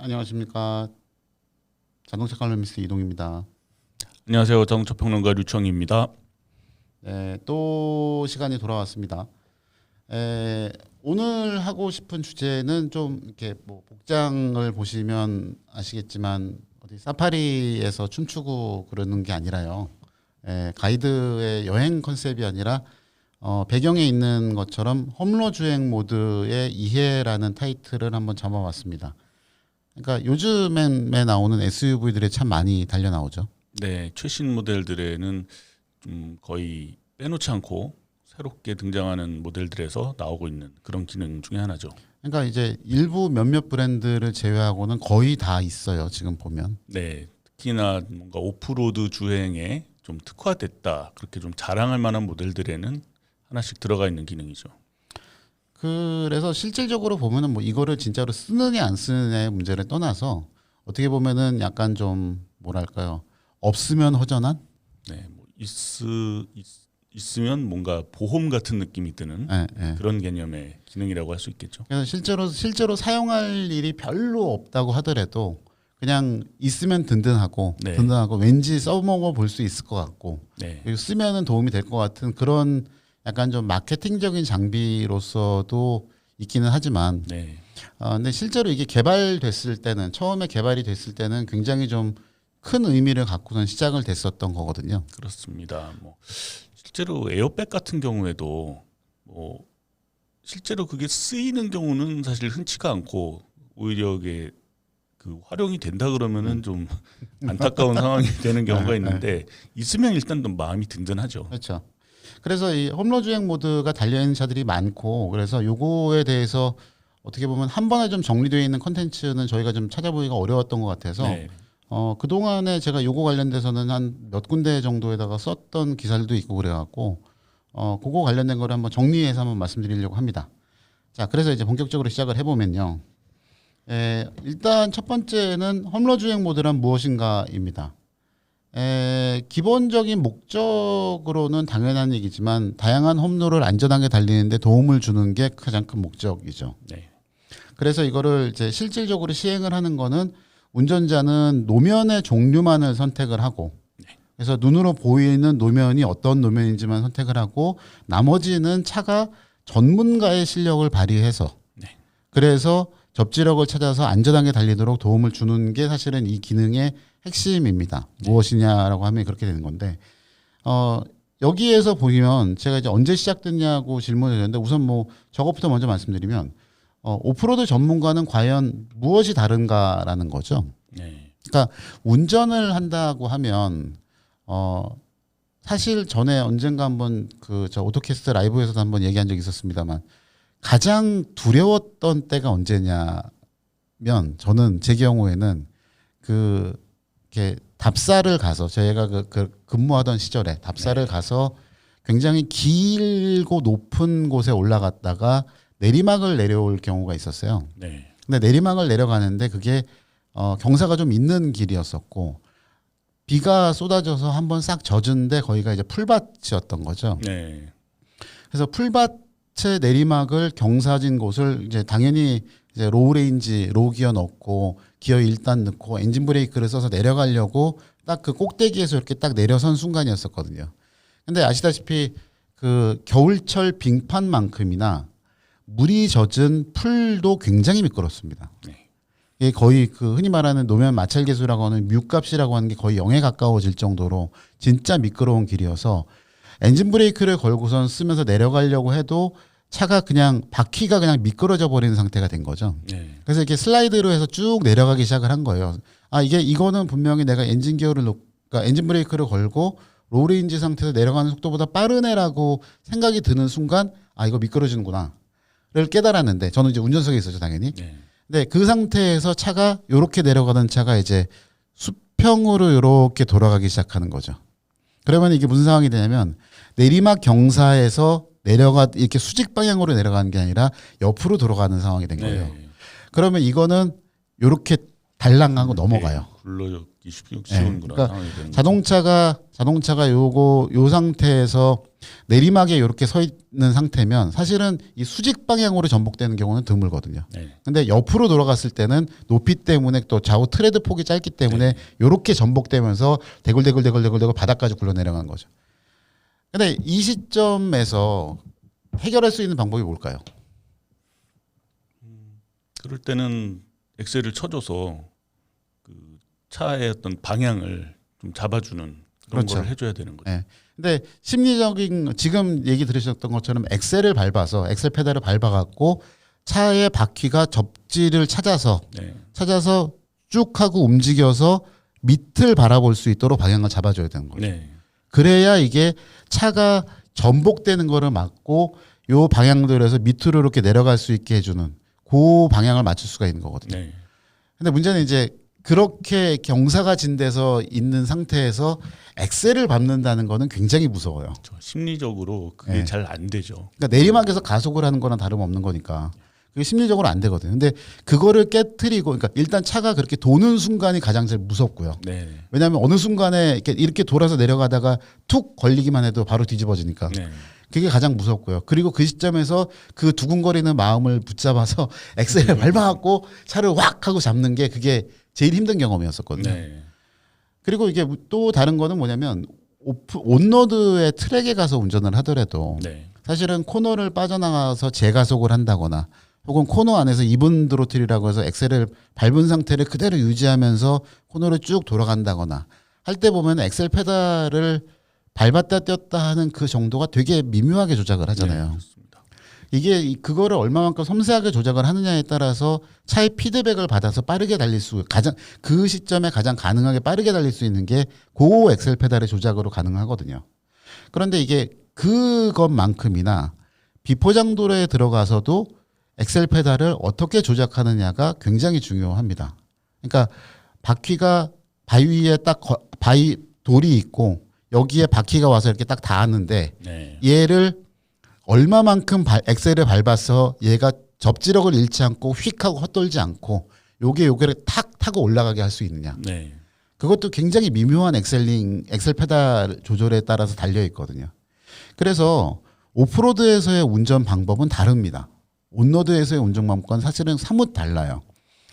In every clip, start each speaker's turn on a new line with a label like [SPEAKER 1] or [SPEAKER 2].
[SPEAKER 1] 안녕하십니까. 자동차 칼럼니스트 이동입니다.
[SPEAKER 2] 안녕하세요. 자동차 평론가 류청입니다.
[SPEAKER 1] 네, 또 시간이 돌아왔습니다. 오늘 하고 싶은 주제는 좀 이렇게 뭐 복장을 보시면 아시겠지만 어디 사파리에서 춤추고 그러는 게 아니라요. 가이드의 여행 컨셉이 아니라 배경에 있는 것처럼 홈로 주행 모드의 이해라는 타이틀을 한번 잡아봤습니다. 그러니까 요즘에 나오는 SUV들이 참 많이 달려 나오죠.
[SPEAKER 2] 네, 최신 모델들에는 거의 빼놓지 않고 새롭게 등장하는 모델들에서 나오고 있는 그런 기능 중에 하나죠.
[SPEAKER 1] 그러니까 이제 일부 몇몇 브랜드를 제외하고는 거의 다 있어요. 지금 보면.
[SPEAKER 2] 네, 특히나 뭔가 오프로드 주행에 좀 특화됐다 그렇게 좀 자랑할 만한 모델들에는 하나씩 들어가 있는 기능이죠.
[SPEAKER 1] 그래서 실질적으로 보면은 뭐 이거를 진짜로 쓰느냐 안 쓰느냐의 문제를 떠나서 어떻게 보면은 약간 좀 뭐랄까요, 없으면 허전한.
[SPEAKER 2] 네, 뭐 있으면 뭔가 보험 같은 느낌이 드는 그런 개념의 기능이라고 할 수 있겠죠.
[SPEAKER 1] 그래서 실제로 사용할 일이 별로 없다고 하더라도 그냥 있으면 든든하고
[SPEAKER 2] 네.
[SPEAKER 1] 든든하고 왠지 써먹어 볼 수 있을 것 같고
[SPEAKER 2] 네,
[SPEAKER 1] 그리고 쓰면은 도움이 될 것 같은 그런 약간 좀 마케팅적인 장비로서도 있기는 하지만
[SPEAKER 2] 네,
[SPEAKER 1] 근데 실제로 이게 개발됐을 때는 처음에 개발이 됐을 때는 굉장히 좀 큰 의미를 갖고선 시작을 됐었던 거거든요.
[SPEAKER 2] 그렇습니다. 뭐 실제로 에어백 같은 경우에도 뭐 실제로 그게 쓰이는 경우는 사실 흔치가 않고 오히려 이게 그 활용이 된다 그러면은 좀 안타까운 상황이 되는 경우가 있는데 있으면 일단 좀 마음이 든든하죠.
[SPEAKER 1] 그렇죠. 그래서 이 홈로 주행 모드가 달려있는 차들이 많고 그래서 요거에 대해서 어떻게 보면 한 번에 좀 정리되어 있는 컨텐츠는 저희가 좀 찾아보기가 어려웠던 것 같아서
[SPEAKER 2] 네,
[SPEAKER 1] 그동안에 제가 요거 관련돼서는 한 몇 군데 정도에다가 썼던 기사들도 있고 그래갖고 그거 관련된 거를 한번 정리해서 한번 말씀드리려고 합니다. 자, 그래서 이제 본격적으로 시작을 해보면요. 일단 첫 번째는 홈로 주행 모드란 무엇인가입니다. 기본적인 목적으로는 당연한 얘기지만 다양한 홈로를 안전하게 달리는데 도움을 주는 게 가장 큰 목적이죠.
[SPEAKER 2] 네,
[SPEAKER 1] 그래서 이거를 이제 실질적으로 시행을 하는 거는 운전자는 노면의 종류만을 선택을 하고 그래서 눈으로 보이는 노면이 어떤 노면인지만 선택을 하고 나머지는 차가 전문가의 실력을 발휘해서
[SPEAKER 2] 네.
[SPEAKER 1] 그래서 접지력을 찾아서 안전하게 달리도록 도움을 주는 게 사실은 이 기능의 핵심입니다. 무엇이냐라고 하면 그렇게 되는 건데 여기에서 보면 제가 이제 언제 시작됐냐고 질문을 드렸는데 우선 뭐 저것부터 먼저 말씀드리면 오프로드 전문가는 과연 무엇이 다른가라는 거죠.
[SPEAKER 2] 네.
[SPEAKER 1] 그러니까 운전을 한다고 하면 사실 전에 언젠가 한번 저 오토캐스트 라이브에서도 한번 얘기한 적이 있었습니다만 가장 두려웠던 때가 언제냐면 저는 제 경우에는 이렇게 답사를 가서 저희가 그 근무하던 시절에 답사를 가서 굉장히 길고 높은 곳에 올라갔다가 내리막을 내려올 경우가 있었어요.
[SPEAKER 2] 네.
[SPEAKER 1] 근데 내리막을 내려가는데 그게 경사가 좀 있는 길이었었고 비가 쏟아져서 한번 싹 젖은데 거기가 이제 풀밭이었던 거죠.
[SPEAKER 2] 네.
[SPEAKER 1] 그래서 풀밭의 내리막을 경사진 곳을 이제 당연히 이제 로우 레인지 로우 기어 넣고 기어 1단 넣고 엔진 브레이크를 써서 내려가려고 딱 그 꼭대기에서 이렇게 딱 내려선 순간이었었거든요. 근데 아시다시피 그 겨울철 빙판만큼이나 물이 젖은 풀도 굉장히 미끄럽습니다.
[SPEAKER 2] 네.
[SPEAKER 1] 이게 거의 그 흔히 말하는 노면 마찰 계수라고 하는 뮤값이라고 하는 게 거의 0에 가까워질 정도로 진짜 미끄러운 길이어서 엔진 브레이크를 걸고선 쓰면서 내려가려고 해도 차가 그냥 바퀴가 그냥 미끄러져 버리는 상태가 된 거죠.
[SPEAKER 2] 네.
[SPEAKER 1] 그래서 이렇게 슬라이드로 해서 쭉 내려가기 시작을 한 거예요. 이거는 분명히 내가 엔진 기어를 그러니까 엔진 브레이크를 걸고 로우 레인지 상태에서 내려가는 속도보다 빠르네라고 생각이 드는 순간 이거 미끄러지는구나. 를 깨달았는데 저는 이제 운전석에 있었죠 당연히.
[SPEAKER 2] 네.
[SPEAKER 1] 근데 그 상태에서 차가 요렇게 내려가던 차가 이제 수평으로 요렇게 돌아가기 시작하는 거죠. 그러면 이게 무슨 상황이 되냐면 내리막 경사에서 이렇게 수직 방향으로 내려가는 게 아니라 옆으로 돌아가는 상황이 된 거예요.
[SPEAKER 2] 네.
[SPEAKER 1] 그러면 이거는 요렇게 달랑하고 넘어가요.
[SPEAKER 2] 굴러 쉬운 그런
[SPEAKER 1] 그러니까
[SPEAKER 2] 상황이 되는 거죠.
[SPEAKER 1] 자동차가 요 상태에서 내리막에 이렇게 서 있는 상태면 사실은 이 수직 방향으로 전복되는 경우는 드물거든요.
[SPEAKER 2] 네.
[SPEAKER 1] 근데 옆으로 돌아갔을 때는 높이 때문에 또 좌우 트레드 폭이 짧기 때문에 이렇게 전복되면서 대굴대굴 바닥까지 굴러 내려가는 거죠. 근데 이 시점에서 해결할 수 있는 방법이 뭘까요?
[SPEAKER 2] 그럴 때는 엑셀을 쳐줘서 그 차의 어떤 방향을 좀 잡아주는 그런
[SPEAKER 1] 그렇죠.
[SPEAKER 2] 걸 해줘야 되는 거죠.
[SPEAKER 1] 네. 근데 심리적인 지금 얘기 들으셨던 것처럼 엑셀을 밟아서 엑셀 페달을 밟아갖고 차의 바퀴가 접지를 찾아서
[SPEAKER 2] 네.
[SPEAKER 1] 쭉 하고 움직여서 밑을 바라볼 수 있도록 방향을 잡아줘야 되는 거예요.
[SPEAKER 2] 네.
[SPEAKER 1] 그래야 이게 차가 전복되는 거를 막고 요 방향들에서 밑으로 이렇게 내려갈 수 있게 해주는 그 방향을 맞출 수가 있는 거거든요.
[SPEAKER 2] 네.
[SPEAKER 1] 근데 문제는 이제 그렇게 경사가 진데서 있는 상태에서 엑셀을 밟는다는 거는 굉장히 무서워요.
[SPEAKER 2] 심리적으로 그게
[SPEAKER 1] 네.
[SPEAKER 2] 잘 안 되죠.
[SPEAKER 1] 그러니까 내리막에서 가속을 하는 거랑 다름없는 거니까 그게 심리적으로 안 되거든요. 근데 그거를 깨트리고 그러니까 일단 차가 그렇게 도는 순간이 가장 제일 무섭고요.
[SPEAKER 2] 네.
[SPEAKER 1] 왜냐하면 어느 순간에 이렇게 돌아서 내려가다가 툭 걸리기만 해도 바로 뒤집어지니까
[SPEAKER 2] 네.
[SPEAKER 1] 그게 가장 무섭고요. 그리고 그 시점에서 그 두근거리는 마음을 붙잡아서 엑셀을 밟아갖고 차를 확 하고 잡는 게 그게 제일 힘든 경험이었었거든요.
[SPEAKER 2] 네.
[SPEAKER 1] 그리고 이게 또 다른 거는 뭐냐면 온로드의 트랙에 가서 운전을 하더라도
[SPEAKER 2] 네.
[SPEAKER 1] 사실은 코너를 빠져나가서 재가속을 한다거나 혹은 코너 안에서 이븐 드로틀이라고 해서 엑셀을 밟은 상태를 그대로 유지하면서 코너를 쭉 돌아간다거나 할 때 보면 엑셀 페달을 밟았다 떼었다 하는 그 정도가 되게 미묘하게 조작을 하잖아요.
[SPEAKER 2] 네, 그렇습니다.
[SPEAKER 1] 이게 그거를 얼마만큼 섬세하게 조작을 하느냐에 따라서 차의 피드백을 받아서 빠르게 달릴 수 가장 그 시점에 가장 가능하게 빠르게 달릴 수 있는 게 고 엑셀 페달의 조작으로 가능하거든요. 그런데 이게 그것만큼이나 비포장도로에 들어가서도 엑셀 페달을 어떻게 조작하느냐가 굉장히 중요합니다. 그러니까 바퀴가 바위 위에 바위 돌이 있고 여기에 바퀴가 와서 이렇게 딱 닿았는데
[SPEAKER 2] 네.
[SPEAKER 1] 얘를 얼마만큼 엑셀을 밟아서 얘가 접지력을 잃지 않고 휙하고 헛돌지 않고 요게를 탁 타고 올라가게 할 수 있느냐.
[SPEAKER 2] 네.
[SPEAKER 1] 그것도 굉장히 미묘한 엑셀 페달 조절에 따라서 달려 있거든요. 그래서 오프로드에서의 운전 방법은 다릅니다. 온로드에서의 운전 방법과는 사실은 사뭇 달라요.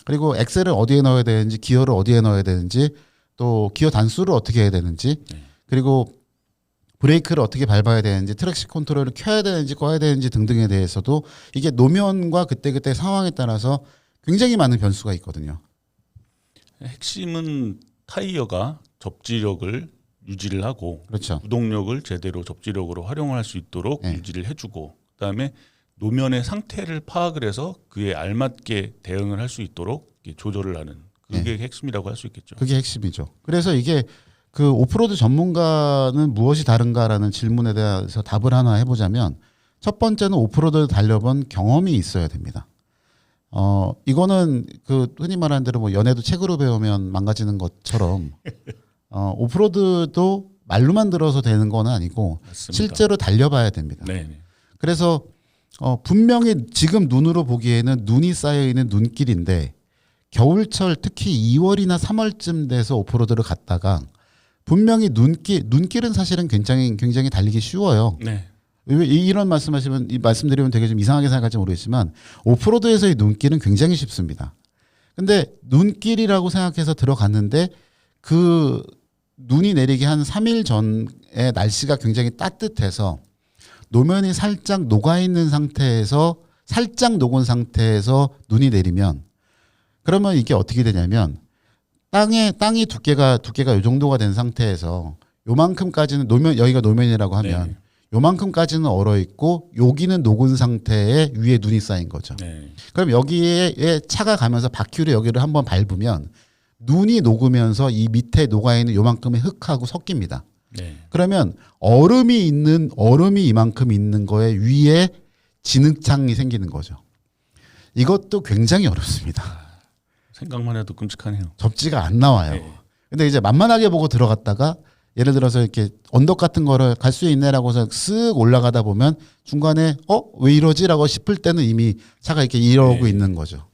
[SPEAKER 1] 그리고 엑셀을 어디에 넣어야 되는지 기어를 어디에 넣어야 되는지 또 기어 단수를 어떻게 해야 되는지 그리고 브레이크를 어떻게 밟아야 되는지 트랙션 컨트롤을 켜야 되는지 꺼야 되는지 등등에 대해서도 이게 노면과 그때그때 상황에 따라서 굉장히 많은 변수가 있거든요.
[SPEAKER 2] 핵심은 타이어가 접지력을 유지를 하고
[SPEAKER 1] 그렇죠.
[SPEAKER 2] 구동력을 제대로 접지력으로 활용할 수 있도록
[SPEAKER 1] 네.
[SPEAKER 2] 유지를 해주고 그다음에 노면의 상태를 파악을 해서 그에 알맞게 대응을 할 수 있도록 조절을 하는 그게 핵심이라고 할 수 있겠죠.
[SPEAKER 1] 그게 핵심이죠. 그래서 이게 그 오프로드 전문가는 무엇이 다른가라는 질문에 대해서 답을 하나 해보자면 첫 번째는 오프로드를 달려본 경험이 있어야 됩니다. 이거는 그 흔히 말하는 대로 뭐 연애도 책으로 배우면 망가지는 것처럼 오프로드도 말로만 들어서 되는 건 아니고
[SPEAKER 2] 맞습니다.
[SPEAKER 1] 실제로 달려봐야 됩니다.
[SPEAKER 2] 네.
[SPEAKER 1] 그래서 분명히 지금 눈으로 보기에는 눈이 쌓여 있는 눈길인데 겨울철 특히 2월이나 3월쯤 돼서 오프로드를 갔다가 분명히 눈길은 사실은 굉장히 달리기 쉬워요.
[SPEAKER 2] 네.
[SPEAKER 1] 이런 말씀드리면 되게 좀 이상하게 생각할지 모르겠지만 오프로드에서의 눈길은 굉장히 쉽습니다. 근데 눈길이라고 생각해서 들어갔는데 그 눈이 내리기 한 3일 전에 날씨가 굉장히 따뜻해서 노면이 살짝 녹은 상태에서 눈이 내리면 그러면 이게 어떻게 되냐면 땅이 두께가 요 정도가 된 상태에서 요만큼까지는 여기가 노면이라고 하면
[SPEAKER 2] 네.
[SPEAKER 1] 요만큼까지는 얼어 있고 여기는 녹은 상태에 위에 눈이 쌓인 거죠.
[SPEAKER 2] 네.
[SPEAKER 1] 그럼 여기에 차가 가면서 바퀴로 여기를 한번 밟으면 눈이 녹으면서 이 밑에 녹아 있는 요만큼의 흙하고 섞입니다.
[SPEAKER 2] 네.
[SPEAKER 1] 그러면 얼음이 이만큼 있는 거에 위에 진흙창이 생기는 거죠. 이것도 굉장히 어렵습니다.
[SPEAKER 2] 생각만 해도 끔찍하네요.
[SPEAKER 1] 접지가 안 나와요.
[SPEAKER 2] 네.
[SPEAKER 1] 근데 이제 만만하게 보고 들어갔다가 예를 들어서 이렇게 언덕 같은 거를 갈 수 있네라고 해서 쓱 올라가다 보면 중간에 왜 이러지라고 싶을 때는 이미 차가 이렇게 이러고
[SPEAKER 2] 네.
[SPEAKER 1] 있는 거죠.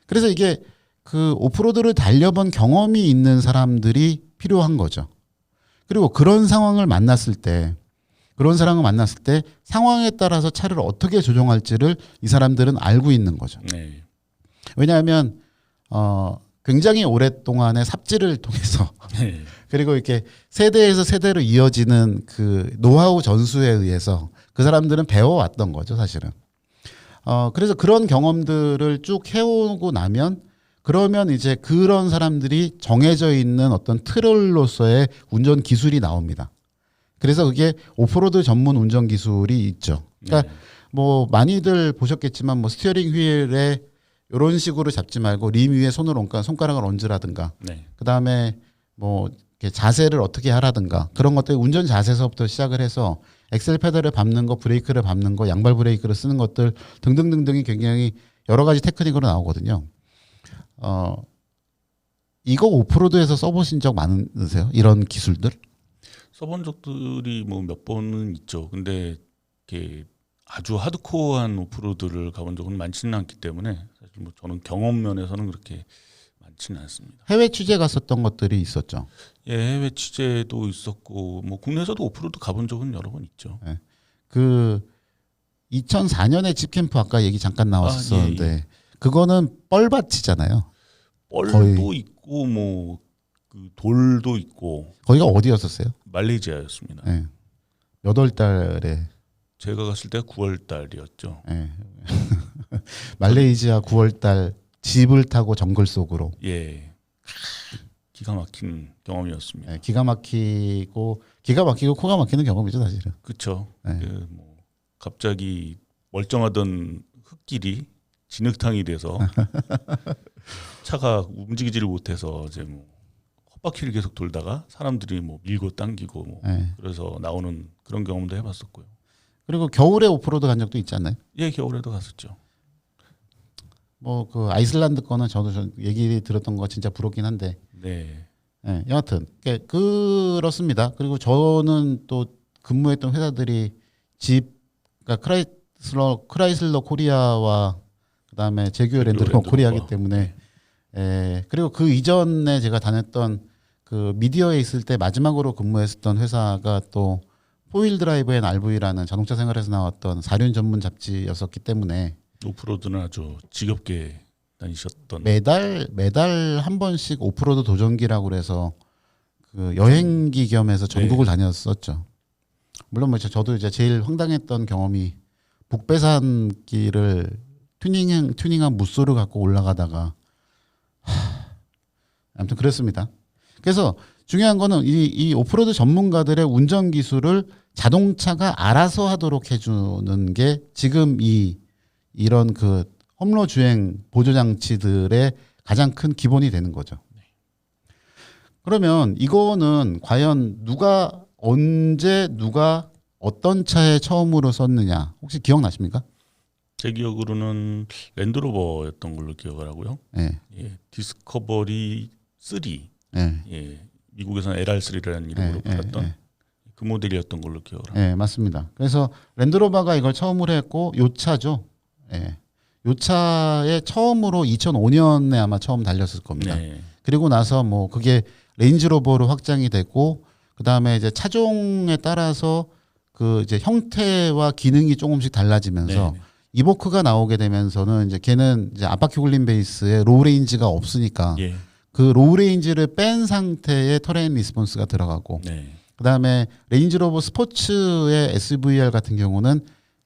[SPEAKER 1] 그래서 이게 그 오프로드를 달려본 경험이 있는 사람들이 필요한 거죠. 그리고 그런 상황을 만났을 때 상황에 따라서 차를 어떻게 조종할지를 이 사람들은 알고 있는 거죠.
[SPEAKER 2] 네.
[SPEAKER 1] 왜냐하면 굉장히 오랫동안의 삽질을 통해서
[SPEAKER 2] 네.
[SPEAKER 1] 그리고 이렇게 세대에서 세대로 이어지는 그 노하우 전수에 의해서 그 사람들은 배워왔던 거죠, 사실은. 그래서 그런 경험들을 쭉 해오고 나면 그러면 이제 그런 사람들이 정해져 있는 어떤 틀로서의 운전 기술이 나옵니다. 그래서 그게 오프로드 전문 운전 기술이 있죠. 그러니까
[SPEAKER 2] 네.
[SPEAKER 1] 뭐 많이들 보셨겠지만 뭐 스티어링 휠에 이런 식으로 잡지 말고 림 위에 손가락을 얹으라든가
[SPEAKER 2] 네.
[SPEAKER 1] 그다음에 뭐 이렇게 자세를 어떻게 하라든가 그런 것들 운전 자세서부터 시작을 해서 엑셀 페달을 밟는 거, 브레이크를 밟는 거, 양발 브레이크를 쓰는 것들 등등등등이 굉장히 여러 가지 테크닉으로 나오거든요. 이거 오프로드에서 써보신 적 많으세요? 이런 기술들?
[SPEAKER 2] 써본 적들이 뭐 몇 번은 있죠. 근데 이렇게 아주 하드코어한 오프로드를 가본 적은 많지는 않기 때문에 사실 뭐 저는 경험 면에서는 그렇게 많지는 않습니다.
[SPEAKER 1] 해외 취재 갔었던 것들이 있었죠.
[SPEAKER 2] 예, 해외 취재도 있었고 뭐 국내에서도 오프로드 가본 적은 여러 번 있죠.
[SPEAKER 1] 그 2004년에 집캠프 아까 얘기 잠깐 나왔었는데
[SPEAKER 2] 예.
[SPEAKER 1] 그거는 뻘밭이잖아요.
[SPEAKER 2] 뻘도
[SPEAKER 1] 거의.
[SPEAKER 2] 있고 뭐 그 돌도 있고
[SPEAKER 1] 거기가 어디였었어요?
[SPEAKER 2] 말레이시아였습니다.
[SPEAKER 1] 네. 몇 월 달에
[SPEAKER 2] 제가 갔을 때가 9월 달이었죠.
[SPEAKER 1] 말레이시아 9월 달 집을 타고 정글 속으로
[SPEAKER 2] 예, 기가 막힌 경험이었습니다.
[SPEAKER 1] 기가 막히고 코가 막히는 경험이죠 사실은.
[SPEAKER 2] 그렇죠.
[SPEAKER 1] 네.
[SPEAKER 2] 뭐 갑자기 멀쩡하던 흙길이 진흙탕이 돼서 차가 움직이지를 못해서 이제 뭐 헛바퀴를 계속 돌다가 사람들이 뭐 밀고 당기고 뭐 그래서 나오는 그런 경험도 해봤었고요.
[SPEAKER 1] 그리고 겨울에 오프로드 간 적도 있지 않나요?
[SPEAKER 2] 예, 겨울에도 갔었죠.
[SPEAKER 1] 뭐 그 아이슬란드 거는 저도 얘기 들었던 거 진짜 부럽긴 한데.
[SPEAKER 2] 네.
[SPEAKER 1] 여하튼 그렇습니다. 그리고 저는 또 근무했던 회사들이 그러니까 크라이슬러 코리아와 그다음에 제규어 랜드로버 코리아이기 때문에 그리고 그 이전에 제가 다녔던 그 미디어에 있을 때 마지막으로 근무했었던 회사가 또 포일 드라이브 앤 RV라는 자동차 생활에서 나왔던 사륜 전문 잡지였었기 때문에
[SPEAKER 2] 오프로드는 아주 지겹게 다니셨던.
[SPEAKER 1] 매달 한 번씩 오프로드 도전기라고 그래서 그 여행기 겸해서 전국을 다녔었죠. 물론 뭐 저도 이제 제일 황당했던 경험이 북배산길을 튜닝한 무쏘를 갖고 올라가다가 아무튼 그랬습니다. 그래서 중요한 거는 이 오프로드 전문가들의 운전 기술을 자동차가 알아서 하도록 해주는 게 지금 이런 그 험로 주행 보조 장치들의 가장 큰 기본이 되는 거죠. 그러면 이거는 과연 누가 언제 누가 어떤 차에 처음으로 썼느냐 혹시 기억나십니까?
[SPEAKER 2] 제 기억으로는 랜드로버였던 걸로 기억을 하고요.
[SPEAKER 1] 네.
[SPEAKER 2] 예, 디스커버리 3.
[SPEAKER 1] 네.
[SPEAKER 2] 예, 미국에서는 LR3라는 이름으로 불렸던 그 모델이었던 걸로 기억을 합니다.
[SPEAKER 1] 네, 맞습니다. 그래서 랜드로버가 이걸 처음으로 했고 요 차죠. 요 차에 처음으로 2005년에 아마 처음 달렸을 겁니다.
[SPEAKER 2] 네.
[SPEAKER 1] 그리고 나서 뭐 그게 레인지로버로 확장이 되고 그다음에 이제 차종에 따라서 그 이제 형태와 기능이 조금씩 달라지면서
[SPEAKER 2] 네.
[SPEAKER 1] 이보크가 나오게 되면서는 이제 걔는 이제 앞바퀴 굴림 베이스에 로우 레인지가 없으니까
[SPEAKER 2] 예.
[SPEAKER 1] 그 로우 레인지를 뺀 상태의 터레인 리스폰스가 들어가고
[SPEAKER 2] 네.
[SPEAKER 1] 그다음에 레인지로버 스포츠의 SVR 같은 경우는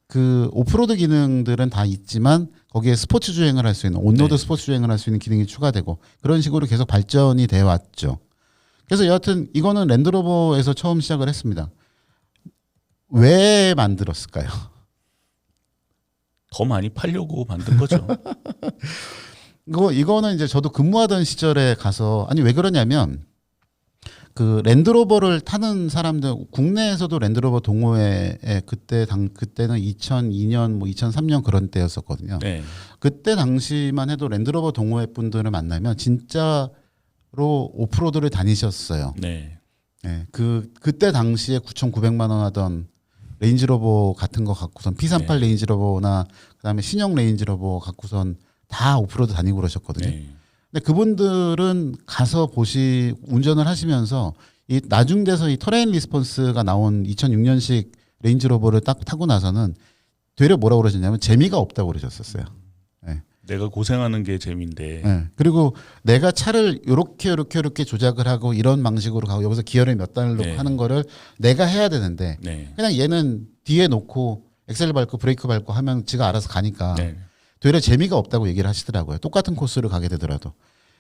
[SPEAKER 1] 그 오프로드 기능들은 다 있지만 거기에 스포츠 주행을 할 수 있는 온로드 스포츠 주행을 할 수 있는 기능이 추가되고 그런 식으로 계속 발전이 돼 왔죠. 그래서 여하튼 이거는 랜드로버에서 처음 시작을 했습니다. 왜 만들었을까요?
[SPEAKER 2] 더 많이 팔려고 만든 거죠.
[SPEAKER 1] 이거는 이제 저도 근무하던 시절에 가서 아니 왜 그러냐면 그 랜드로버를 타는 사람들 국내에서도 랜드로버 동호회에 그때는 2002년 뭐 2003년 그런 때였었거든요.
[SPEAKER 2] 네.
[SPEAKER 1] 그때 당시만 해도 랜드로버 동호회 분들을 만나면 진짜로 오프로드를 다니셨어요.
[SPEAKER 2] 네.
[SPEAKER 1] 그때 당시에 9,900만 원 하던 레인지로버 같은 거 갖고선 P38 레인지로버나 그다음에 신형 레인지로버 갖고선 다 오프로드 다니고 그러셨거든요.
[SPEAKER 2] 네.
[SPEAKER 1] 근데 그분들은 가서 운전을 하시면서 이 나중돼서 이 터레인 리스폰스가 나온 2006년식 레인지로버를 딱 타고 나서는 되려 뭐라고 그러셨냐면 재미가 없다고 그러셨었어요. 네.
[SPEAKER 2] 내가 고생하는 게 재미인데.
[SPEAKER 1] 네. 그리고 내가 차를 요렇게 조작을 하고 이런 방식으로 가고 여기서 기어를 몇 단을 놓고
[SPEAKER 2] 네.
[SPEAKER 1] 하는 거를 내가 해야 되는데
[SPEAKER 2] 네.
[SPEAKER 1] 그냥 얘는 뒤에 놓고 엑셀 밟고 브레이크 밟고 하면 지가 알아서 가니까
[SPEAKER 2] 네.
[SPEAKER 1] 되려 재미가 없다고 얘기를 하시더라고요. 똑같은 코스를 가게 되더라도.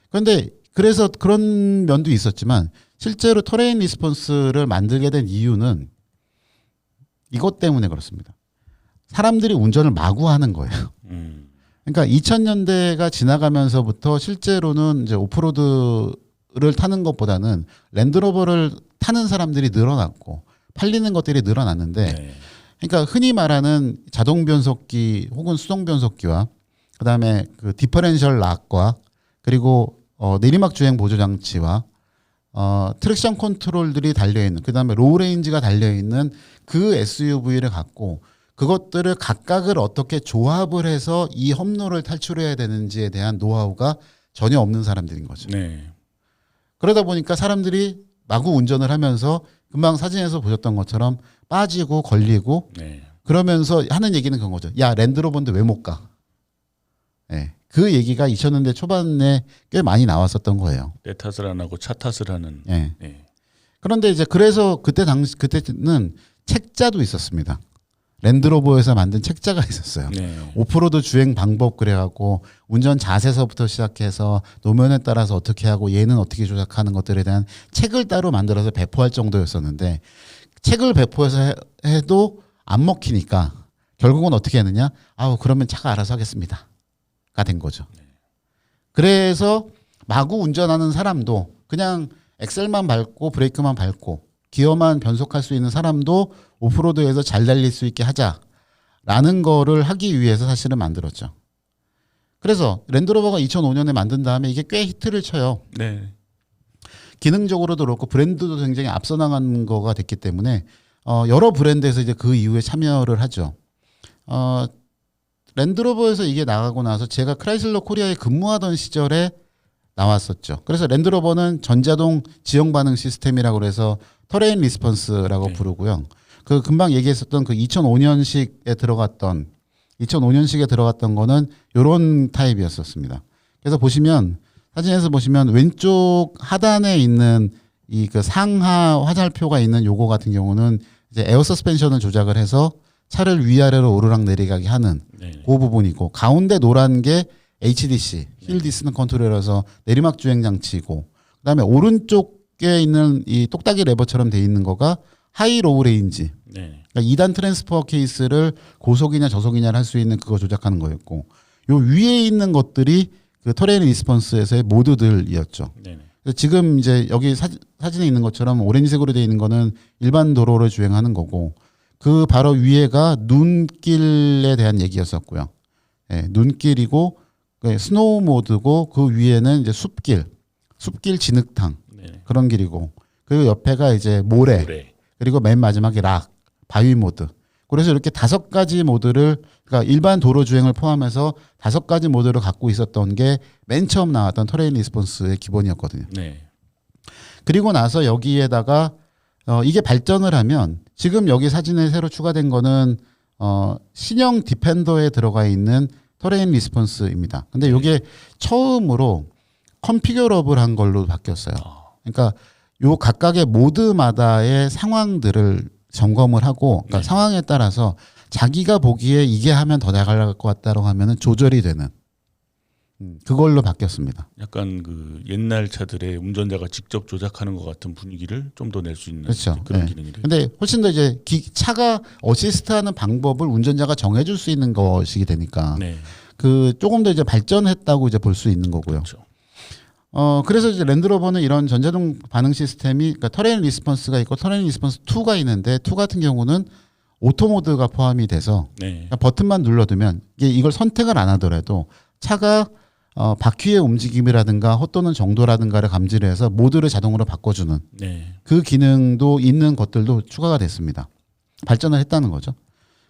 [SPEAKER 1] 그런데 그래서 그런 면도 있었지만 실제로 터레인 리스폰스를 만들게 된 이유는 이것 때문에 그렇습니다. 사람들이 운전을 마구 하는 거예요. 그러니까 2000년대가 지나가면서부터 실제로는 이제 오프로드를 타는 것보다는 랜드로버를 타는 사람들이 늘어났고 팔리는 것들이 늘어났는데
[SPEAKER 2] 네.
[SPEAKER 1] 그러니까 흔히 말하는 자동 변속기 혹은 수동 변속기와 그다음에 그 디퍼렌셜 락과 그리고 내리막 주행 보조 장치와 트랙션 컨트롤들이 달려 있는 그다음에 로우 레인지가 달려 있는 그 SUV를 갖고 그것들을 각각을 어떻게 조합을 해서 이 험로를 탈출해야 되는지에 대한 노하우가 전혀 없는 사람들인 거죠.
[SPEAKER 2] 네.
[SPEAKER 1] 그러다 보니까 사람들이 마구 운전을 하면서 금방 사진에서 보셨던 것처럼 빠지고 걸리고
[SPEAKER 2] 네.
[SPEAKER 1] 그러면서 하는 얘기는 그런 거죠. 야 랜드로버인데 왜 못 가? 네. 그 얘기가 2000년대 초반에 꽤 많이 나왔었던 거예요.
[SPEAKER 2] 내 탓을 안 하고 차 탓을 하는.
[SPEAKER 1] 네.
[SPEAKER 2] 네.
[SPEAKER 1] 그런데 이제 그래서 그때는 책자도 있었습니다. 랜드로버에서 만든 책자가 있었어요.
[SPEAKER 2] 네.
[SPEAKER 1] 오프로드 주행 방법 그래갖고 운전 자세서부터 시작해서 노면에 따라서 어떻게 하고 얘는 어떻게 조작하는 것들에 대한 책을 따로 만들어서 배포할 정도였었는데 책을 배포해서 해도 안 먹히니까 결국은 어떻게 했느냐? 그러면 차가 알아서 하겠습니다. 가 된 거죠. 그래서 마구 운전하는 사람도 그냥 엑셀만 밟고 브레이크만 밟고 기어만 변속할 수 있는 사람도 오프로드에서 잘 달릴 수 있게 하자라는 거를 하기 위해서 사실은 만들었죠. 그래서 랜드로버가 2005년에 만든 다음에 이게 꽤 히트를 쳐요.
[SPEAKER 2] 네.
[SPEAKER 1] 기능적으로도 그렇고 브랜드도 굉장히 앞서 나간 거가 됐기 때문에 여러 브랜드에서 이제 그 이후에 참여를 하죠. 랜드로버에서 이게 나가고 나서 제가 크라이슬러 코리아에 근무하던 시절에 나왔었죠. 그래서 랜드로버는 전자동 지형 반응 시스템이라고 그래서 터레인 리스폰스라고
[SPEAKER 2] 네.
[SPEAKER 1] 부르고요. 그 금방 얘기했었던 그 2005년식에 들어갔던 거는 요런 타입이었었습니다. 그래서 보시면 사진에서 보시면 왼쪽 하단에 있는 이 그 상하 화살표가 있는 요거 같은 경우는 이제 에어 서스펜션을 조작을 해서 차를 위아래로 오르락 내리가게 하는
[SPEAKER 2] 네.
[SPEAKER 1] 그 부분이고 가운데 노란 게 HDC 힐 디스턴스 컨트롤러서 내리막 주행 장치이고 그다음에 오른쪽에 있는 이 똑딱이 레버처럼 돼 있는 거가 하이 로우 레인지
[SPEAKER 2] 네.
[SPEAKER 1] 그러니까 2단 트랜스퍼 케이스를 고속이냐 저속이냐를 할 수 있는 그거 조작하는 거였고 요 위에 있는 것들이 그 터레인 리스폰스에서의 모드들이었죠.
[SPEAKER 2] 네.
[SPEAKER 1] 그래서 지금 이제 여기 사진에 있는 것처럼 오렌지색으로 되어 있는 거는 일반 도로를 주행하는 거고 그 바로 위에가 눈길에 대한 얘기였었고요. 예, 눈길이고 스노우 모드고 그 위에는 이제 숲길 진흙탕
[SPEAKER 2] 네.
[SPEAKER 1] 그런 길이고 그리고 옆에가 이제 모래
[SPEAKER 2] 그래.
[SPEAKER 1] 그리고 맨 마지막에 락 바위 모드. 그래서 이렇게 5가지 모드를 그러니까 일반 도로 주행을 포함해서 5가지 모드를 갖고 있었던 게 맨 처음 나왔던 터레인 리스폰스의 기본이었거든요.
[SPEAKER 2] 네.
[SPEAKER 1] 그리고 나서 여기에다가 이게 발전을 하면 지금 여기 사진에 새로 추가된 거는 신형 디펜더에 들어가 있는 터레인 리스폰스입니다. 근데 이게 처음으로 컨피규러블 한 걸로 바뀌었어요. 그러니까 요 각각의 모드마다의 상황들을 점검을 하고 그러니까
[SPEAKER 2] 네.
[SPEAKER 1] 상황에 따라서 자기가 보기에 이게 하면 더 나갈 것 같다고 하면은 조절이 되는 그걸로 바뀌었습니다.
[SPEAKER 2] 약간 그 옛날 차들의 운전자가 직접 조작하는 것 같은 분위기를 좀 더 낼 수 있는
[SPEAKER 1] 그렇죠.
[SPEAKER 2] 그런
[SPEAKER 1] 네.
[SPEAKER 2] 기능이래요.
[SPEAKER 1] 근데 훨씬 더 이제 차가 어시스트하는 방법을 운전자가 정해줄 수 있는 것이게 되니까
[SPEAKER 2] 네.
[SPEAKER 1] 그 조금 더 이제 발전했다고 이제 볼 수 있는 거고요.
[SPEAKER 2] 그렇죠.
[SPEAKER 1] 그래서 이제 랜드로버는 이런 전자동 반응 시스템이 그러니까 터레인 리스폰스가 있고 터레인 리스폰스 2가 있는데 2 같은 경우는 오토 모드가 포함이 돼서
[SPEAKER 2] 네.
[SPEAKER 1] 그러니까 버튼만 눌러두면 이걸 선택을 안 하더라도 차가 바퀴의 움직임이라든가 헛도는 정도라든가를 감지를 해서 모드를 자동으로 바꿔주는
[SPEAKER 2] 네.
[SPEAKER 1] 그 기능도 있는 것들도 추가가 됐습니다. 발전을 했다는 거죠.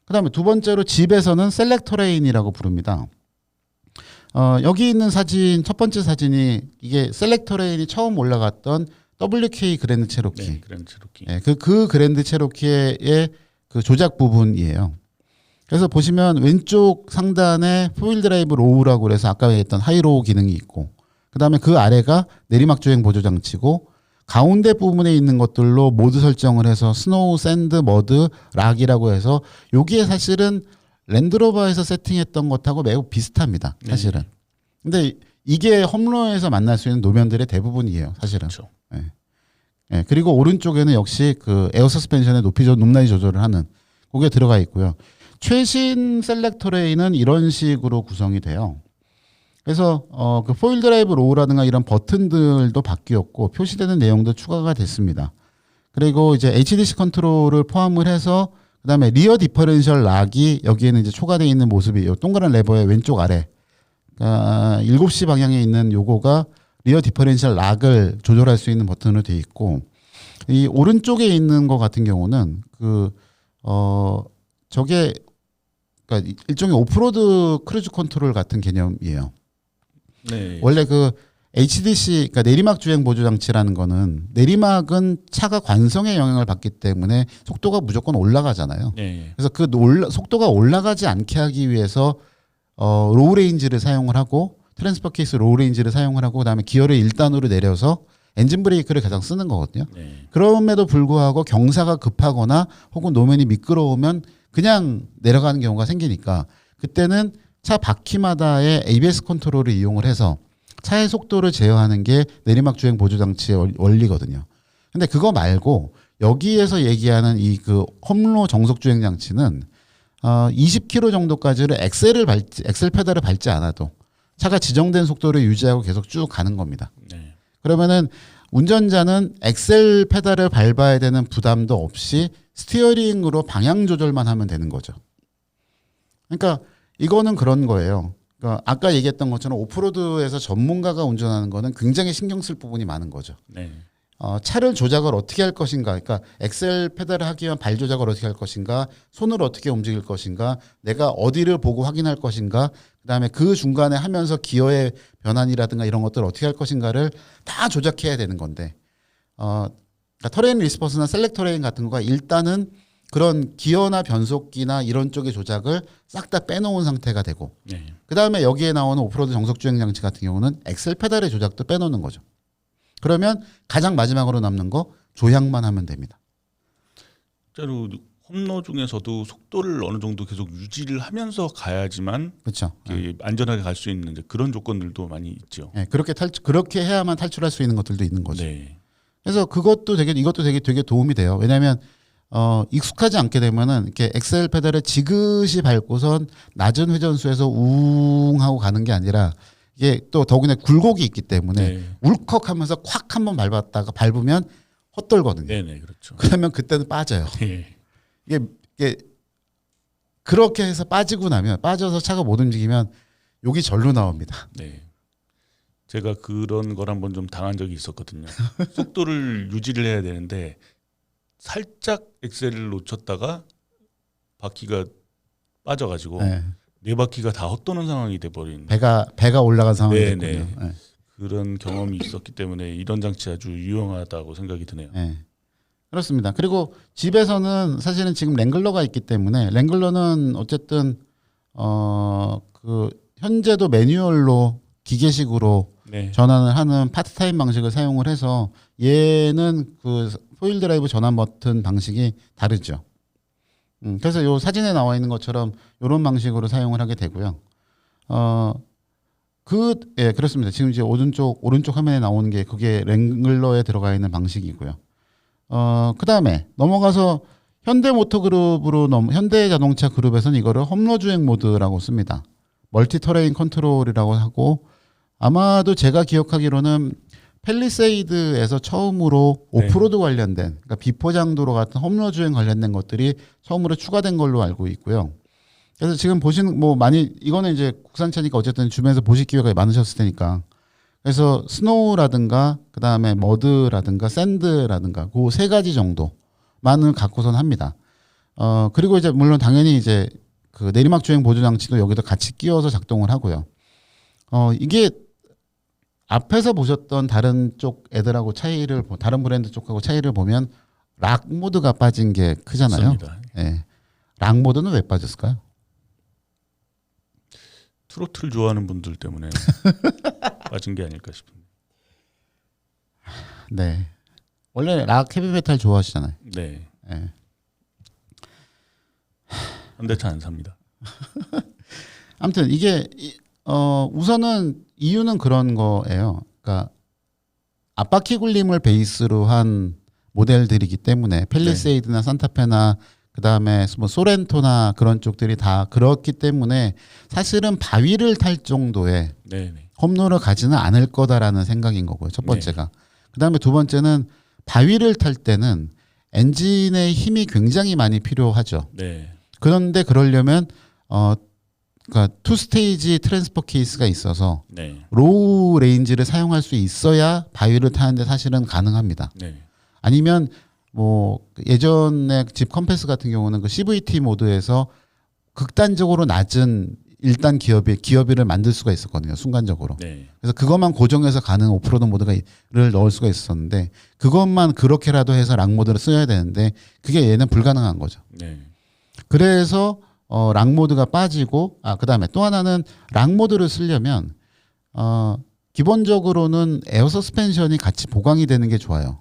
[SPEAKER 1] 그다음에 두 번째로 집에서는 셀렉터 레인이라고 부릅니다. 여기 있는 사진 첫 번째 사진이 이게 셀렉터 레인이 처음 올라갔던 WK 그랜드 체로키.
[SPEAKER 2] 네, 그랜드 체로키.
[SPEAKER 1] 네, 그 그랜드 체로키의 그 조작 부분이에요. 그래서 보시면 왼쪽 상단에 포일 드라이브 로우라고 그래서 아까 얘기했던 하이로우 기능이 있고, 그다음에 그 아래가 내리막 주행 보조 장치고, 가운데 부분에 있는 것들로 모드 설정을 해서 스노우, 샌드, 머드, 락이라고 해서 여기에 사실은 랜드로버에서 세팅했던 것하고 매우 비슷합니다. 사실은. 근데 이게 험로에서 만날 수 있는 노면들의 대부분이에요. 사실은.
[SPEAKER 2] 그렇죠.
[SPEAKER 1] 예, 그리고 오른쪽에는 역시 그 에어 서스펜션의 높낮이 조절을 하는 그게 들어가 있고요. 최신 셀렉터 레인은 이런 식으로 구성이 돼요. 그래서 그 포일 드라이브 로우라든가 이런 버튼들도 바뀌었고 표시되는 내용도 추가가 됐습니다. 그리고 이제 HDC 컨트롤을 포함을 해서 그다음에 리어 디퍼런셜 락이 여기에는 이제 초과되어 있는 모습이 이 동그란 레버의 왼쪽 아래 7시 방향에 있는 요거가 리어 디퍼런셜 락을 조절할 수 있는 버튼으로 되어 있고, 이 오른쪽에 있는 것 같은 경우는 저게 그러니까 일종의 오프로드 크루즈 컨트롤 같은 개념이에요.
[SPEAKER 2] 네.
[SPEAKER 1] 원래 그 HDC, 그러니까 내리막 주행 보조 장치라는 거는 내리막은 차가 관성의 영향을 받기 때문에 속도가 무조건 올라가잖아요.
[SPEAKER 2] 네.
[SPEAKER 1] 그래서 그 속도가 올라가지 않게 하기 위해서 로우 레인지를 사용을 하고 트랜스퍼 케이스 로우 레인지를 사용을 하고 그다음에 기어를 1단으로 내려서 엔진 브레이크를 가장 쓰는 거거든요.
[SPEAKER 2] 네.
[SPEAKER 1] 그럼에도 불구하고 경사가 급하거나 혹은 노면이 미끄러우면 그냥 내려가는 경우가 생기니까 그때는 차 바퀴마다의 ABS 컨트롤을 이용을 해서 차의 속도를 제어하는 게 내리막 주행 보조 장치의 원리거든요. 근데 그거 말고 여기에서 얘기하는 이 그 험로 정속 주행 장치는 20km 정도까지를 엑셀 페달을 밟지 않아도 차가 지정된 속도를 유지하고 계속 쭉 가는 겁니다.
[SPEAKER 2] 네.
[SPEAKER 1] 그러면은 운전자는 엑셀 페달을 밟아야 되는 부담도 없이 스티어링으로 방향 조절만 하면 되는 거죠. 그러니까 이거는 그런 거예요. 그러니까 아까 얘기했던 것처럼 오프로드에서 전문가가 운전하는 거는 굉장히 신경 쓸 부분이 많은 거죠.
[SPEAKER 2] 네.
[SPEAKER 1] 차를 조작을 어떻게 할 것인가, 그러니까 엑셀 페달을 하기 위한 발 조작을 어떻게 할 것인가, 손을 어떻게 움직일 것인가, 내가 어디를 보고 확인할 것인가, 그다음에 그 중간에 하면서 기어의 변환이라든가 이런 것들을 어떻게 할 것인가를 다 조작해야 되는 건데, 그러니까 터레인 리스폰스나 셀렉터 레인 같은 거가 일단은 그런 기어나 변속기나 이런 쪽의 조작을 싹 다 빼놓은 상태가 되고,
[SPEAKER 2] 네.
[SPEAKER 1] 그다음에 여기에 나오는 오프로드 정속 주행 장치 같은 경우는 엑셀 페달의 조작도 빼놓는 거죠. 그러면 가장 마지막으로 남는 거 조향만 하면 됩니다.
[SPEAKER 2] 실제로 홈로 중에서도 속도를 어느 정도 계속 유지를 하면서 가야지만
[SPEAKER 1] 그렇죠.
[SPEAKER 2] 안전하게 갈 수 있는 그런 조건들도 많이 있죠.
[SPEAKER 1] 네, 그렇게 해야만 탈출할 수 있는 것들도 있는 거죠.
[SPEAKER 2] 네.
[SPEAKER 1] 그래서 이것도 되게 도움이 돼요. 왜냐하면 익숙하지 않게 되면은 이렇게 엑셀 페달을 지그시 밟고선 낮은 회전수에서 웅 하고 가는 게 아니라 이게 또 더군다나 굴곡이 있기 때문에
[SPEAKER 2] 네.
[SPEAKER 1] 울컥하면서 콱 한번 밟으면 헛돌거든요.
[SPEAKER 2] 네네 그렇죠.
[SPEAKER 1] 그러면 그때는 빠져요.
[SPEAKER 2] 네.
[SPEAKER 1] 이게 그렇게 해서 빠져서 차가 못 움직이면 욕이 절로 나옵니다.
[SPEAKER 2] 네. 제가 그런 걸 한번 좀 당한 적이 있었거든요. 속도를 유지를 해야 되는데 살짝 엑셀을 놓쳤다가 바퀴가 빠져가지고 네 바퀴가 다 헛도는 상황이 돼버린
[SPEAKER 1] 배가 올라간 상황이
[SPEAKER 2] 네네.
[SPEAKER 1] 됐군요. 네.
[SPEAKER 2] 그런 경험이 있었기 때문에 이런 장치 아주 유용하다고 생각이 드네요.
[SPEAKER 1] 네. 그렇습니다. 그리고 집에서는 사실은 지금 랭글러가 있기 때문에 랭글러는 어쨌든 그 현재도 매뉴얼로 기계식으로
[SPEAKER 2] 네.
[SPEAKER 1] 전환을 하는 파트타임 방식을 사용을 해서 얘는 그 포일 드라이브 전환 버튼 방식이 다르죠. 그래서 요 사진에 나와 있는 것처럼 이런 방식으로 사용을 하게 되고요. 예, 그렇습니다. 지금 이제 오른쪽 화면에 나오는 게 그게 랭글러에 들어가 있는 방식이고요. 그다음에 넘어가서 현대자동차 그룹에서는 이거를 험로 주행 모드라고 씁니다. 멀티 터레인 컨트롤이라고 하고, 아마도 제가 기억하기로는 펠리세이드에서 처음으로 오프로드 관련된, 그러니까 비포장도로 같은 험로 주행 관련된 것들이 처음으로 추가된 걸로 알고 있고요. 그래서 지금 보시는 이거는 이제 국산차니까 어쨌든 주변에서 보실 기회가 많으셨을 테니까. 그래서 스노우라든가 그다음에 머드라든가 샌드라든가 그 세 가지 정도만을 갖고선 합니다. 그리고 이제 물론 당연히 이제 그 내리막 주행 보조 장치도 여기도 같이 끼워서 작동을 하고요. 이게 앞에서 보셨던 다른 쪽 애들하고 다른 브랜드 쪽하고 차이를 보면 락 모드가 빠진 게 크잖아요.
[SPEAKER 2] 맞습니다.
[SPEAKER 1] 예. 락 모드는 왜 빠졌을까요?
[SPEAKER 2] 트로트를 좋아하는 분들 때문에 빠진 게 아닐까 싶은데.
[SPEAKER 1] 네. 원래 락 헤비메탈 좋아하시잖아요.
[SPEAKER 2] 네.
[SPEAKER 1] 예.
[SPEAKER 2] 현대차 안 삽니다.
[SPEAKER 1] 아무튼 이게 우선은 이유는 그런 거예요. 그러니까 앞바퀴 굴림을 베이스로 한 모델들이기 때문에 펠리세이드나 산타페나 그다음에 뭐 소렌토나 그런 쪽들이 다 그렇기 때문에 사실은 바위를 탈 정도의
[SPEAKER 2] 네네.
[SPEAKER 1] 홈런을 가지는 않을 거다라는 생각인 거고요. 첫 번째가. 그다음에 두 번째는 바위를 탈 때는 엔진의 힘이 굉장히 많이 필요하죠.
[SPEAKER 2] 네.
[SPEAKER 1] 그런데 그러려면 그러니까 투 스테이지 트랜스퍼 케이스가 있어서
[SPEAKER 2] 네.
[SPEAKER 1] 로우 레인지를 사용할 수 있어야 바위를 타는데 사실은 가능합니다.
[SPEAKER 2] 네.
[SPEAKER 1] 아니면 뭐 예전에 집 컴패스 같은 경우는 그 CVT 모드에서 극단적으로 낮은 1단 기어비를 만들 수가 있었거든요. 순간적으로.
[SPEAKER 2] 네.
[SPEAKER 1] 그래서 그것만 고정해서 가는 오프로드 모드를 넣을 수가 있었는데 그것만 그렇게라도 해서 락 모드를 써야 되는데 그게 얘는 불가능한 거죠.
[SPEAKER 2] 네.
[SPEAKER 1] 그래서 락 모드가 빠지고 그다음에 또 하나는 락 모드를 쓰려면 기본적으로는 에어 서스펜션이 같이 보강이 되는 게 좋아요.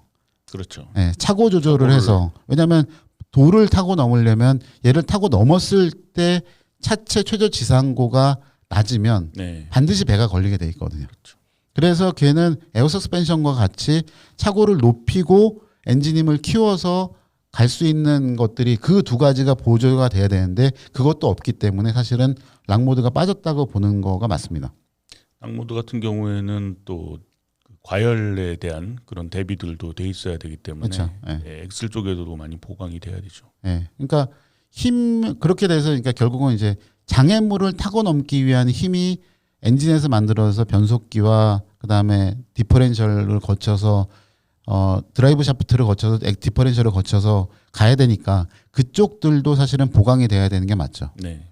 [SPEAKER 2] 그렇죠.
[SPEAKER 1] 네, 차고 조절을 해서 왜냐하면 돌을 타고 넘으려면 얘를 타고 넘었을 때 차체 최저 지상고가 낮으면
[SPEAKER 2] 네.
[SPEAKER 1] 반드시 배가 걸리게 돼 있거든요.
[SPEAKER 2] 그렇죠.
[SPEAKER 1] 그래서 걔는 에어 서스펜션과 같이 차고를 높이고 엔진 힘을 키워서 갈 수 있는 것들이 그 두 가지가 보조가 돼야 되는데 그것도 없기 때문에 사실은 락 모드가 빠졌다고 보는 거가 맞습니다.
[SPEAKER 2] 락모드 같은 경우에는 또 과열에 대한 그런 대비들도 돼 있어야 되기 때문에
[SPEAKER 1] 그렇죠. 예.
[SPEAKER 2] 예, 엑셀 쪽에도 많이 보강이 돼야 되죠.
[SPEAKER 1] 예. 그러니까 그렇게 돼서 그러니까 결국은 이제 장애물을 타고 넘기 위한 힘이 엔진에서 만들어서 변속기와 그다음에 디퍼렌셜을 거쳐서 드라이브 샤프트를 거쳐서 디퍼렌셜을 거쳐서 가야 되니까 그쪽들도 사실은 보강이 돼야 되는 게 맞죠.
[SPEAKER 2] 네.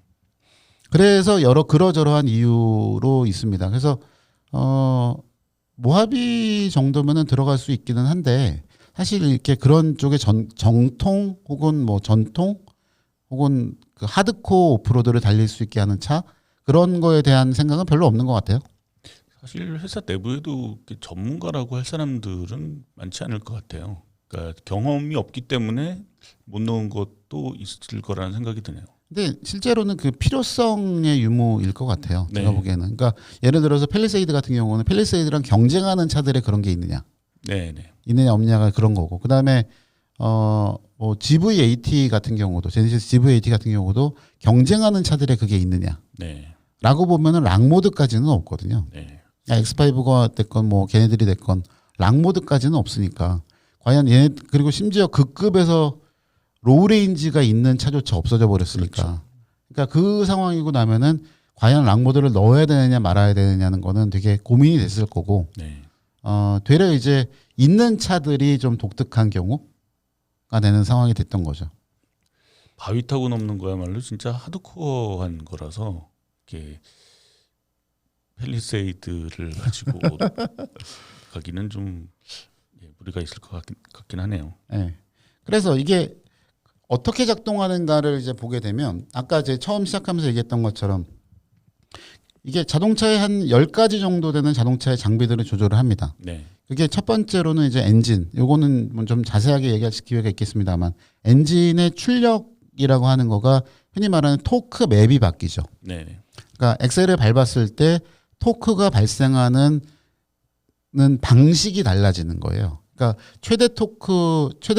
[SPEAKER 1] 그래서 여러 그러저러한 이유로 있습니다. 그래서 모하비 정도면은 들어갈 수 있기는 한데 사실 이렇게 그런 쪽에 정통 혹은 뭐 전통 혹은 그 하드코어 오프로드를 달릴 수 있게 하는 차 그런 거에 대한 생각은 별로 없는 것 같아요.
[SPEAKER 2] 사실 회사 내부에도 이렇게 전문가라고 할 사람들은 많지 않을 것 같아요. 그러니까 경험이 없기 때문에 못 넣은 것도 있을 거라는 생각이 드네요.
[SPEAKER 1] 근데 실제로는 그 필요성의 유무일 것 같아요. 제가
[SPEAKER 2] 네.
[SPEAKER 1] 보기에는. 그러니까 예를 들어서 펠리세이드 같은 경우는 펠리세이드랑 경쟁하는 차들에 그런 게 있느냐,
[SPEAKER 2] 네.
[SPEAKER 1] 있느냐 없느냐가 그런 거고. 그다음에 뭐 GV80 같은 경우도 제네시스 GV80 같은 경우도 경쟁하는 차들에 그게 있느냐라고
[SPEAKER 2] 네.
[SPEAKER 1] 보면은 락 모드까지는 없거든요.
[SPEAKER 2] 네.
[SPEAKER 1] X5가 됐건 뭐 걔네들이 됐건 락 모드까지는 없으니까 과연 얘 그리고 심지어 그 급에서 로우 레인지가 있는 차조차 없어져 버렸으니까.
[SPEAKER 2] 그렇죠.
[SPEAKER 1] 그러니까 그 상황이고 나면은 과연 락 모드를 넣어야 되느냐 말아야 되느냐는 거는 되게 고민이 됐을 거고.
[SPEAKER 2] 네.
[SPEAKER 1] 되려 이제 있는 차들이 좀 독특한 경우가 되는 상황이 됐던 거죠.
[SPEAKER 2] 바위 타고 넘는 거야말로 진짜 하드코어한 거라서 이렇게 펠리세이드를 가지고 가기는 좀 무리가 있을 것 같긴 하네요.
[SPEAKER 1] 네. 그래서 이게 어떻게 작동하는가를 이제 보게 되면 아까 이제 처음 시작하면서 얘기했던 것처럼 이게 자동차의 한 10가지 정도 되는 자동차의 장비들을 조절을 합니다.
[SPEAKER 2] 네.
[SPEAKER 1] 그게 첫 번째로는 이제 엔진. 요거는 좀 자세하게 얘기할 기회가 있겠습니다만 엔진의 출력이라고 하는 거가 흔히 말하는 토크 맵이 바뀌죠.
[SPEAKER 2] 네.
[SPEAKER 1] 그러니까 엑셀을 밟았을 때 토크가 발생하는 방식이 달라지는 거예요. 그러니까 최대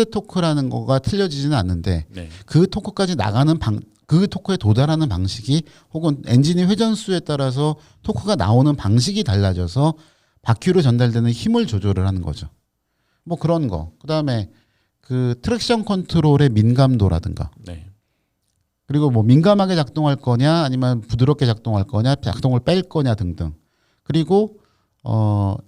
[SPEAKER 1] 토크라는 거가 틀려지지는 않는데
[SPEAKER 2] 네.
[SPEAKER 1] 그 토크까지 나가는 그 토크에 도달하는 방식이 혹은 엔진의 회전수에 따라서 토크가 나오는 방식이 달라져서 바퀴로 전달되는 힘을 조절을 하는 거죠. 뭐 그런 거. 그다음에 그 트랙션 컨트롤의 민감도라든가
[SPEAKER 2] 네.
[SPEAKER 1] 그리고 뭐 민감하게 작동할 거냐 아니면 부드럽게 작동할 거냐 작동을 뺄 거냐 등등. 그리고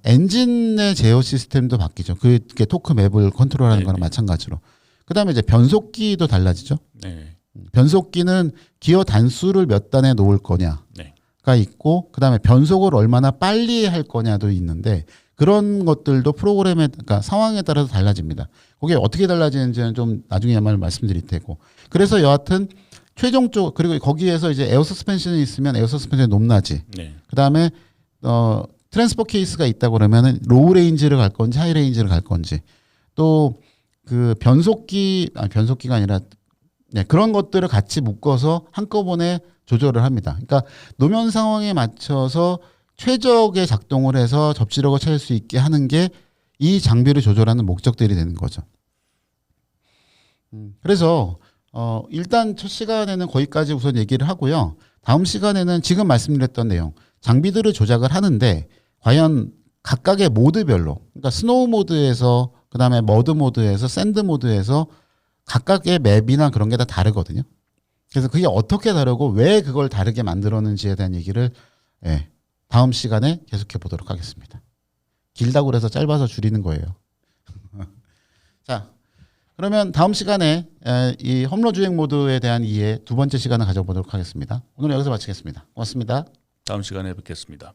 [SPEAKER 1] 엔진의 제어 시스템도 바뀌죠. 그게 토크 맵을 컨트롤하는 거랑 마찬가지로. 그다음에 이제 변속기도 달라지죠.
[SPEAKER 2] 네.
[SPEAKER 1] 변속기는 기어 단수를 몇 단에 놓을 거냐.
[SPEAKER 2] 네.
[SPEAKER 1] 가 있고 그다음에 변속을 얼마나 빨리 할 거냐도 있는데 그런 것들도 프로그램에 그러니까 상황에 따라서 달라집니다. 그게 어떻게 달라지는지는 좀 나중에 아마 말씀드릴 테고. 그래서 여하튼 최종적 그리고 거기에서 이제 에어 서스펜션이 있으면 에어 서스펜션이 높낮이.
[SPEAKER 2] 네.
[SPEAKER 1] 그다음에 트랜스퍼 케이스가 있다 그러면은 로우 레인지를 갈 건지 하이 레인지를 갈 건지 또 그 변속기가 아니라 네, 그런 것들을 같이 묶어서 한꺼번에 조절을 합니다. 그러니까 노면 상황에 맞춰서 최적의 작동을 해서 접지력을 찾을 수 있게 하는 게 이 장비를 조절하는 목적들이 되는 거죠. 그래서 일단 첫 시간에는 거기까지 우선 얘기를 하고요. 다음 시간에는 지금 말씀드렸던 내용 장비들을 조작을 하는데 과연 각각의 모드별로 그러니까 스노우 모드에서 그다음에 머드 모드에서 샌드 모드에서 각각의 맵이나 그런 게 다 다르거든요. 그래서 그게 어떻게 다르고 왜 그걸 다르게 만들었는지에 대한 얘기를 다음 시간에 계속해 보도록 하겠습니다. 길다고 그래서 짧아서 줄이는 거예요. 자, 그러면 다음 시간에 이 험로 주행 모드에 대한 이해 두 번째 시간을 가져보도록 하겠습니다. 오늘 여기서 마치겠습니다. 고맙습니다.
[SPEAKER 2] 다음 시간에 뵙겠습니다.